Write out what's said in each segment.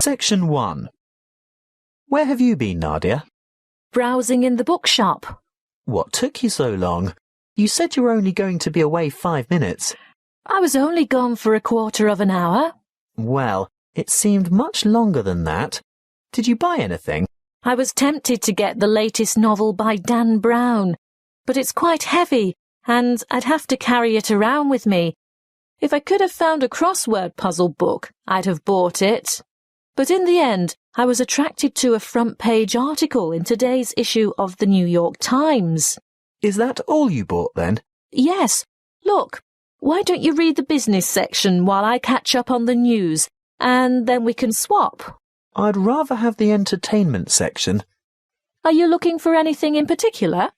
Section 1. Where have you been, Nadia? Browsing in the bookshop. What took you so long? You said you were only going to be away 5 minutes. I was only gone for a quarter of an hour. Well, it seemed much longer than that. Did you buy anything? I was tempted to get the latest novel by Dan Brown, but it's quite heavy, and I'd have to carry it around with me. If I could have found a crossword puzzle book, I'd have bought it. But in the end, I was attracted to a front-page article in today's issue of the New York Times. Is that all you bought then? Yes. Look, why don't you read the business section while I catch up on the news, and then we can swap? I'd rather have the entertainment section. Are you looking for anything in particular?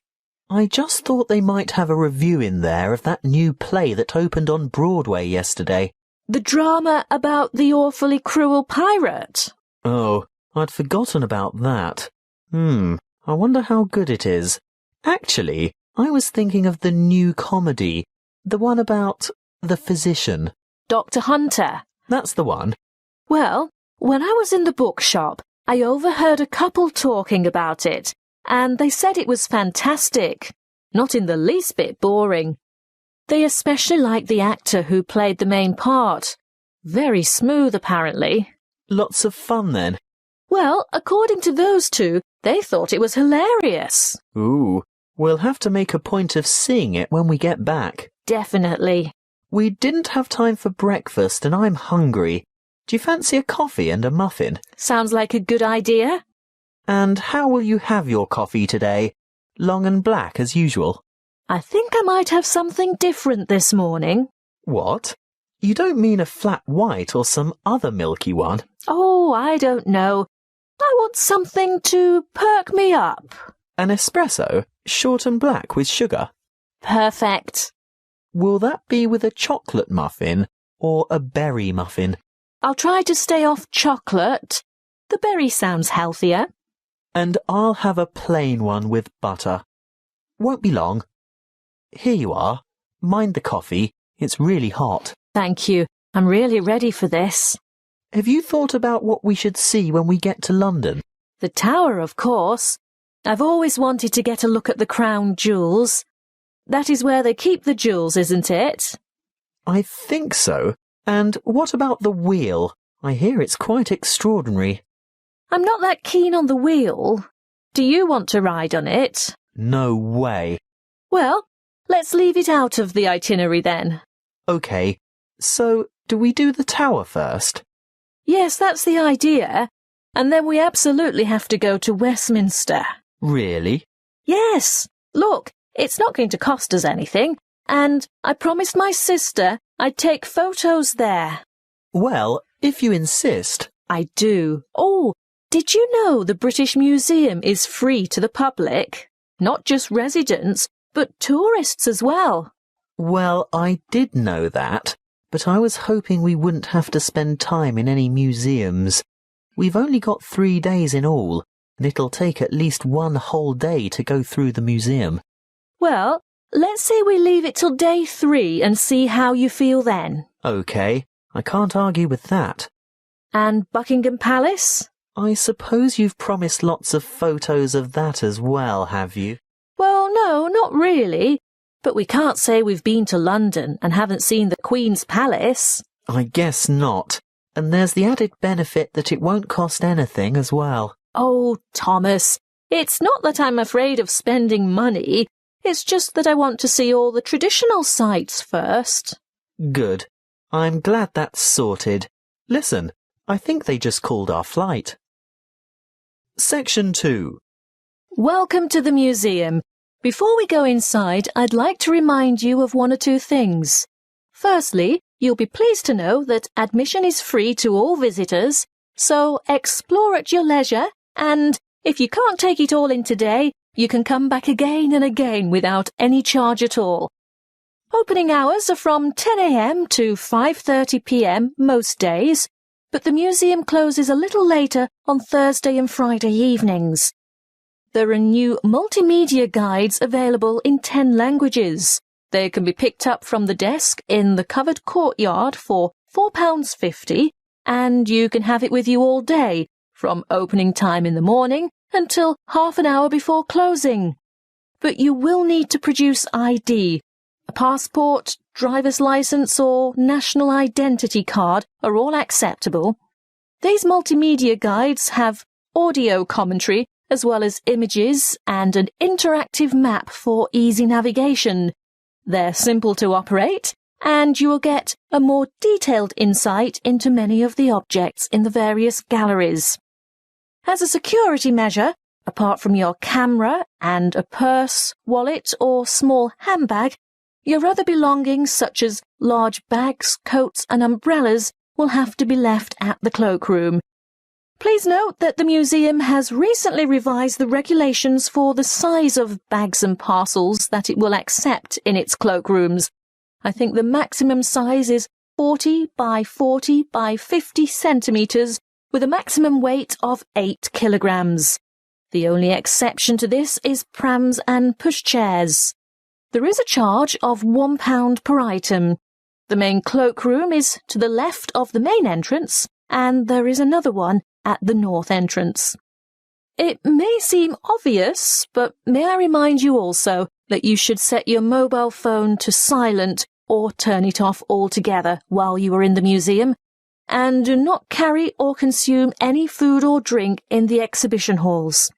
I just thought they might have a review in there of that new play that opened on Broadway yesterday. The drama about the awfully cruel pirate. Oh, I'd forgotten about that. I wonder how good it is. Actually, I was thinking of the new comedy, the one about the physician. Dr. Hunter. That's the one. Well, when I was in the bookshop, I overheard a couple talking about it, and they said it was fantastic, not in the least bit boring. They especially liked the actor who played the main part. Very smooth, apparently. Lots of fun, then. Well, according to those two, they thought it was hilarious. Ooh, we'll have to make a point of seeing it when we get back. Definitely. We didn't have time for breakfast and I'm hungry. Do you fancy a coffee and a muffin? Sounds like a good idea. And how will you have your coffee today? Long and black as usual? I think I might have something different this morning. What? You don't mean a flat white or some other milky one? Oh, I don't know. I want something to perk me up. An espresso, short and black with sugar? Perfect. Will that be with a chocolate muffin or a berry muffin? I'll try to stay off chocolate. The berry sounds healthier. And I'll have a plain one with butter. Won't be long. Here you are. Mind the coffee. It's really hot. Thank you. I'm really ready for this. Have you thought about what we should see when we get to London? The Tower, of course. I've always wanted to get a look at the crown jewels. That is where they keep the jewels, isn't it? I think so. And what about the wheel? I hear it's quite extraordinary. I'm not that keen on the wheel. Do you want to ride on it? No way. Well, let's leave it out of the itinerary then. OK, so do we do the tower first? Yes, that's the idea. And then we absolutely have to go to Westminster. Really? Yes. Look, it's not going to cost us anything. And I promised my sister I'd take photos there. Well, if you insist. I do. Oh, did you know the British Museum is free to the public? Not just residents, but tourists as well. Well, I did know that, but I was hoping we wouldn't have to spend time in any museums. We've only got 3 days in all, and it'll take at least 1 whole day to go through the museum. Well, let's say we leave it till day 3 and see how you feel then. OK, I can't argue with that. And Buckingham Palace? I suppose you've promised lots of photos of that as well, have you? Well, no, not really. But we can't say we've been to London and haven't seen the Queen's Palace. I guess not. And there's the added benefit that it won't cost anything as well. Oh, Thomas, it's not that I'm afraid of spending money. It's just that I want to see all the traditional sites first. Good. I'm glad that's sorted. Listen, I think they just called our flight. Section 2. Welcome to the museum. Before we go inside, I'd like to remind you of 1 or 2 things. Firstly, you'll be pleased to know that admission is free to all visitors, so explore at your leisure, and if you can't take it all in today, you can come back again and again without any charge at all. Opening hours are from 10 a.m. to 5:30 p.m. most days, but the museum closes a little later on Thursday and Friday evenings. There are new multimedia guides available in 10 languages. They can be picked up from the desk in the covered courtyard for £4.50 and you can have it with you all day, from opening time in the morning until half an hour before closing. But you will need to produce ID. A passport, driver's license or national identity card are all acceptable. These multimedia guides have audio commentary as well as images and an interactive map for easy navigation. They're simple to operate, and you will get a more detailed insight into many of the objects in the various galleries. As a security measure, apart from your camera and a purse, wallet or small handbag, your other belongings such as large bags, coats and umbrellas will have to be left at the cloakroom. Please note that the museum has recently revised the regulations for the size of bags and parcels that it will accept in its cloakrooms. I think the maximum size is 40 by 40 by 50 centimetres with a maximum weight of 8 kilograms. The only exception to this is prams and pushchairs. There is a charge of £1 per item. The main cloakroom is to the left of the main entrance, and there is another one at the north entrance. It may seem obvious, but may I remind you also that you should set your mobile phone to silent or turn it off altogether while you are in the museum, and do not carry or consume any food or drink in the exhibition halls.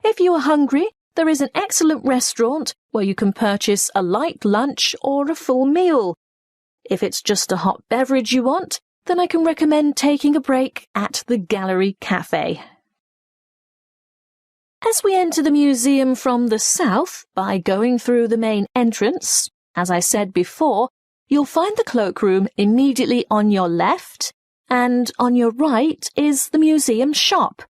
If you are hungry, there is an excellent restaurant where you can purchase a light lunch or a full meal. If it's just a hot beverage you want, then I can recommend taking a break at the Gallery Cafe. As we enter the museum from the south by going through the main entrance, as I said before, you'll find the cloakroom immediately on your left, and on your right is the museum shop.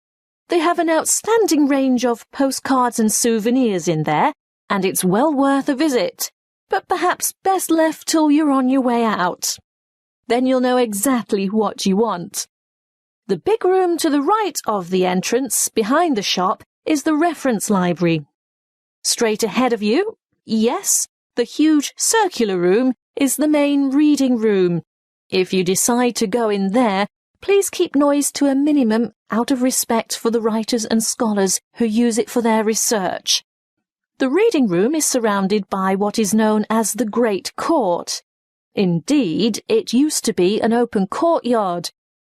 They have an outstanding range of postcards and souvenirs in there, and it's well worth a visit, but perhaps best left till you're on your way out. Then you'll know exactly what you want. The big room to the right of the entrance, behind the shop, is the reference library. Straight ahead of you, yes, the huge circular room is the main reading room. If you decide to go in there, please keep noise to a minimum out of respect for the writers and scholars who use it for their research. The reading room is surrounded by what is known as the Great Court. Indeed, it used to be an open courtyard,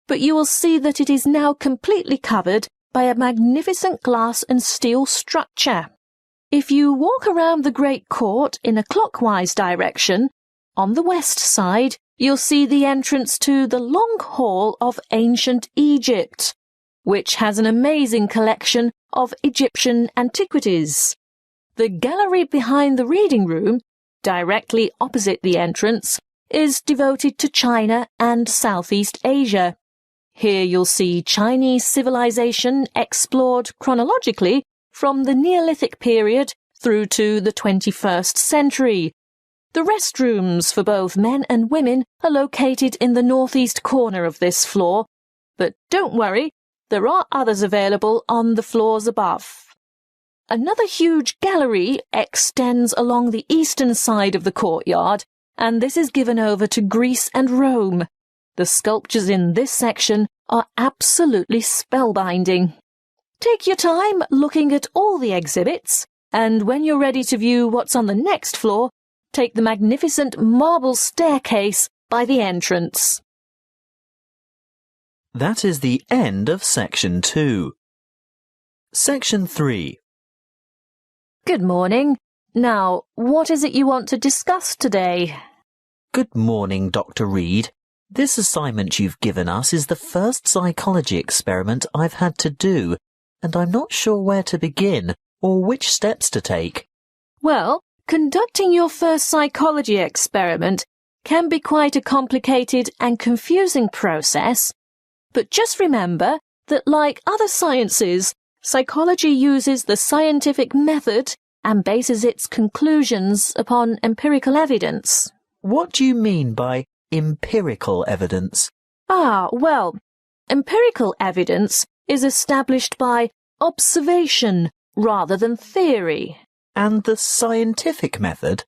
but you will see that it is now completely covered by a magnificent glass and steel structure. If you walk around the Great Court in a clockwise direction, on the west side, you'll see the entrance to the Long Hall of Ancient Egypt, which has an amazing collection of Egyptian antiquities. The gallery behind the reading room, directly opposite the entrance, is devoted to China and Southeast Asia. Here you'll see Chinese civilization explored chronologically from the Neolithic period through to the 21st century. The restrooms for both men and women are located in the northeast corner of this floor, but don't worry, there are others available on the floors above. Another huge gallery extends along the eastern side of the courtyard, and this is given over to Greece and Rome. The sculptures in this section are absolutely spellbinding. Take your time looking at all the exhibits, and when you're ready to view what's on the next floor, take the magnificent marble staircase by the entrance. That is the end of Section 2. Section 3. Good morning. Now, what is it you want to discuss today? Good morning, Dr. Reed. This assignment you've given us is the first psychology experiment I've had to do, and I'm not sure where to begin or which steps to take. Well, conducting your first psychology experiment can be quite a complicated and confusing process, but just remember that like other sciences, psychology uses the scientific method and bases its conclusions upon empirical evidence. What do you mean by empirical evidence? Well, empirical evidence is established by observation rather than theory. And the scientific method?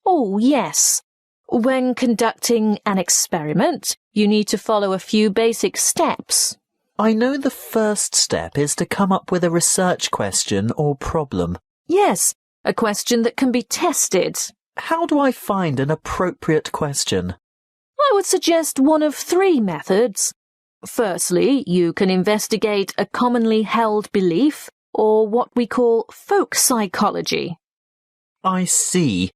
Oh, yes. When conducting an experiment, you need to follow a few basic steps. I know the first step is to come up with a research question or problem. Yes, a question that can be tested. How do I find an appropriate question? I would suggest one of 3 methods. Firstly, you can investigate a commonly held belief, or what we call folk psychology. I see.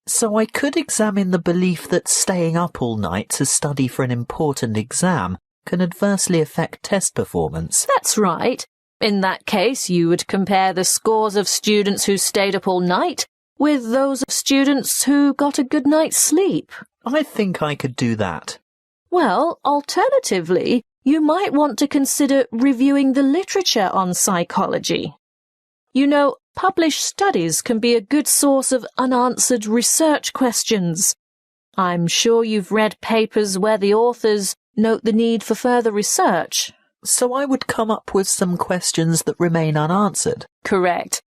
So I could examine the belief that staying up all night to study for an important exam can adversely affect test performance. That's right. In that case, you would compare the scores of students who stayed up all night with those of students who got a good night's sleep. I think I could do that. Well, alternatively, you might want to consider reviewing the literature on psychology. You know, published studies can be a good source of unanswered research questions. I'm sure you've read papers where the authors note the need for further research. So I would come up with some questions that remain unanswered. Correct.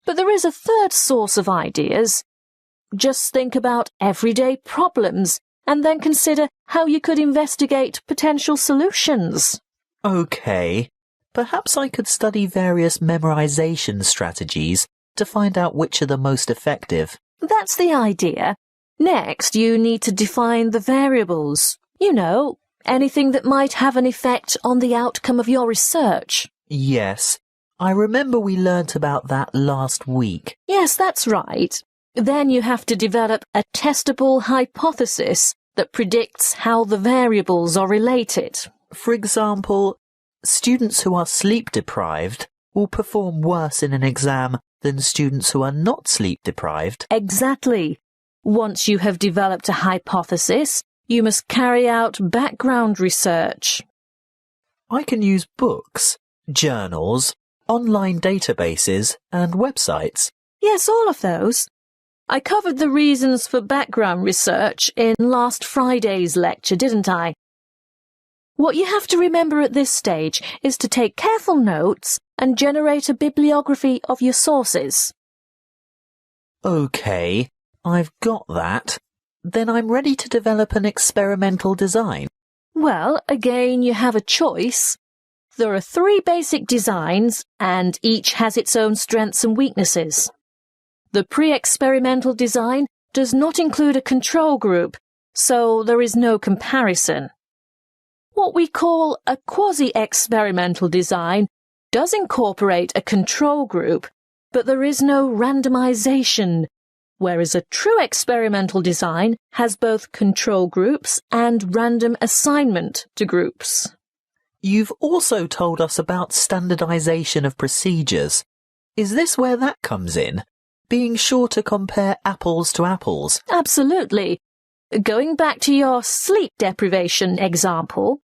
But there is a third source of ideas. Just think about everyday problems and then consider how you could investigate potential solutions. Okay. Perhaps I could study various memorization strategies to find out which are the most effective. That's the idea. Next, you need to define the variables. You know, anything that might have an effect on the outcome of your research. Yes, I remember we learnt about that last week. Yes, that's right. Then you have to develop a testable hypothesis that predicts how the variables are related. For example, students who are sleep-deprived will perform worse in an exam than students who are not sleep-deprived. Exactly. Once you have developed a hypothesis, you must carry out background research. I can use books, journals, online databases, and websites. Yes, all of those. I covered the reasons for background research in last Friday's lecture, didn't I? What you have to remember at this stage is to take careful notes and generate a bibliography of your sources. OK, I've got that. Then I'm ready to develop an experimental design. Well, again, you have a choice. There are 3 basic designs, and each has its own strengths and weaknesses. The pre-experimental design does not include a control group, so there is no comparison. What we call a quasi-experimental design does incorporate a control group, but there is no randomization, whereas a true experimental design has both control groups and random assignment to groups. You've also told us about standardization of procedures. Is this where that comes in? Being sure to compare apples to apples? Absolutely. Going back to your sleep deprivation example,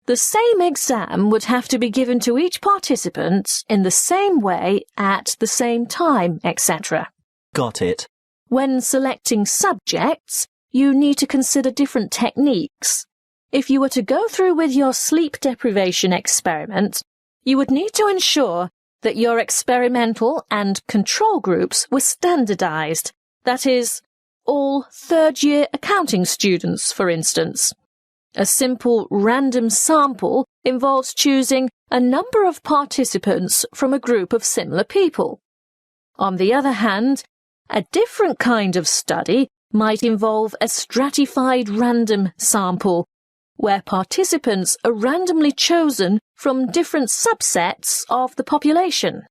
the same exam would have to be given to each participant in the same way at the same time, etc. Got it. When selecting subjects, you need to consider different techniques. If you were to go through with your sleep deprivation experiment, you would need to ensure that your experimental and control groups were standardized. That is, all third-year accounting students, for instance. A simple random sample involves choosing a number of participants from a group of similar people. On the other hand, a different kind of study might involve a stratified random sample, where participants are randomly chosen from different subsets of the population.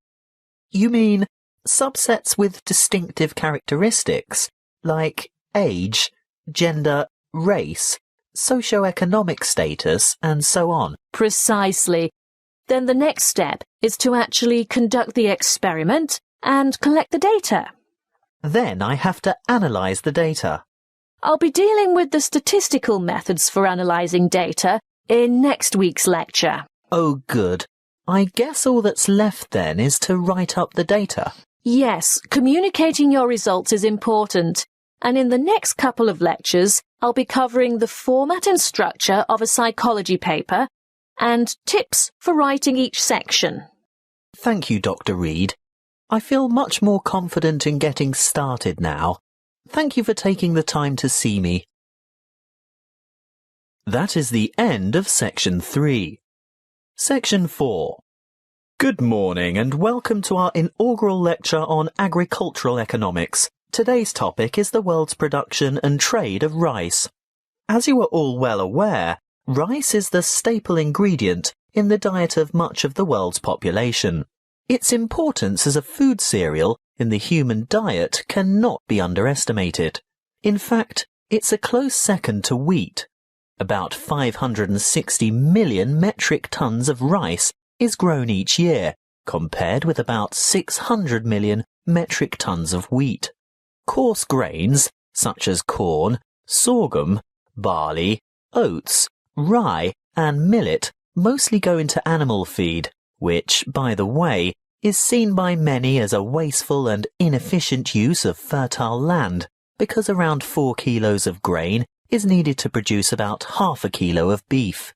You mean subsets with distinctive characteristics, like age, gender, race, socioeconomic status, and so on? Precisely. Then the next step is to actually conduct the experiment and collect the data. Then I have to analyze the data. I'll be dealing with the statistical methods for analysing data in next week's lecture. Oh, good. I guess all that's left then is to write up the data. Yes, communicating your results is important, and in the next couple of lectures, I'll be covering the format and structure of a psychology paper and tips for writing each section. Thank you, Dr. Reed. I feel much more confident in getting started now. Thank you for taking the time to see me. That is the end of Section 3. Section 4. Good morning and welcome to our inaugural lecture on agricultural economics. Today's topic is the world's production and trade of rice. As you are all well aware, rice is the staple ingredient in the diet of much of the world's population. Its importance as a food cereal in the human diet cannot be underestimated. In fact, it's a close second to wheat. About 560 million metric tons of rice is grown each year, compared with about 600 million metric tons of wheat. Coarse grains, such as corn, sorghum, barley, oats, rye, and millet, mostly go into animal feed, which, by the way, is seen by many as a wasteful and inefficient use of fertile land, because around 4 kilos of grain is needed to produce about half a kilo of beef.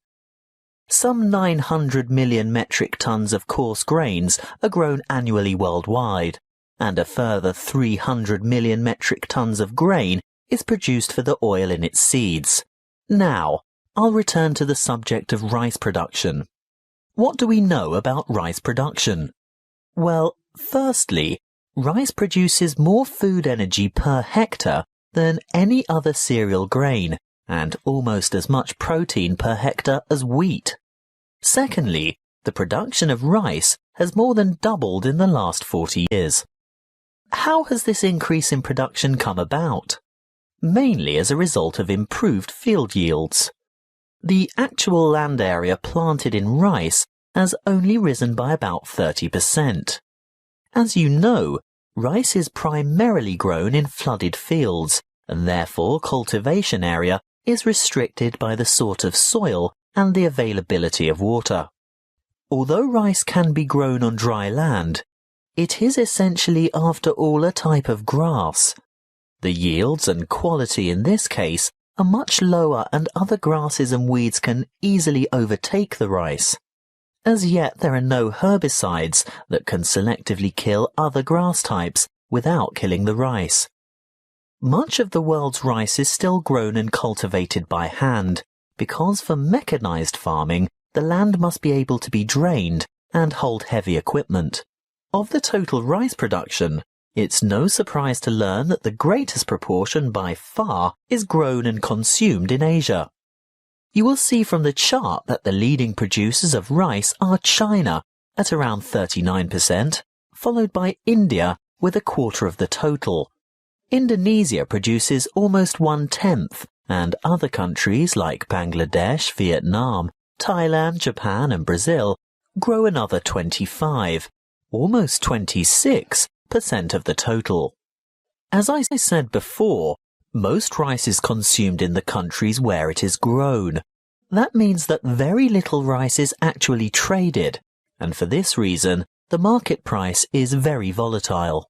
Some 900 million metric tons of coarse grains are grown annually worldwide, and a further 300 million metric tons of grain is produced for the oil in its seeds. Now, I'll return to the subject of rice production. What do we know about rice production? Well, firstly, rice produces more food energy per hectare than any other cereal grain, and almost as much protein per hectare as wheat. Secondly, the production of rice has more than doubled in the last 40 years. How has this increase in production come about? Mainly as a result of improved field yields. The actual land area planted in rice has only risen by about 30%. As you know, rice is primarily grown in flooded fields, and therefore cultivation area is restricted by the sort of soil and the availability of water. Although rice can be grown on dry land, it is essentially after all a type of grass. The yields and quality in this case are much lower and other grasses and weeds can easily overtake the rice. As yet there are no herbicides that can selectively kill other grass types without killing the rice. Much of the world's rice is still grown and cultivated by hand, because for mechanized farming, the land must be able to be drained and hold heavy equipment. Of the total rice production, it's no surprise to learn that the greatest proportion by far is grown and consumed in Asia. You will see from the chart that the leading producers of rice are China at around 39%, followed by India with a quarter of the total. Indonesia produces almost 1/10, and other countries like Bangladesh, Vietnam, Thailand, Japan and Brazil grow another 25, almost 26% of the total. As I said before, most rice is consumed in the countries where it is grown. That means that very little rice is actually traded, and for this reason, the market price is very volatile.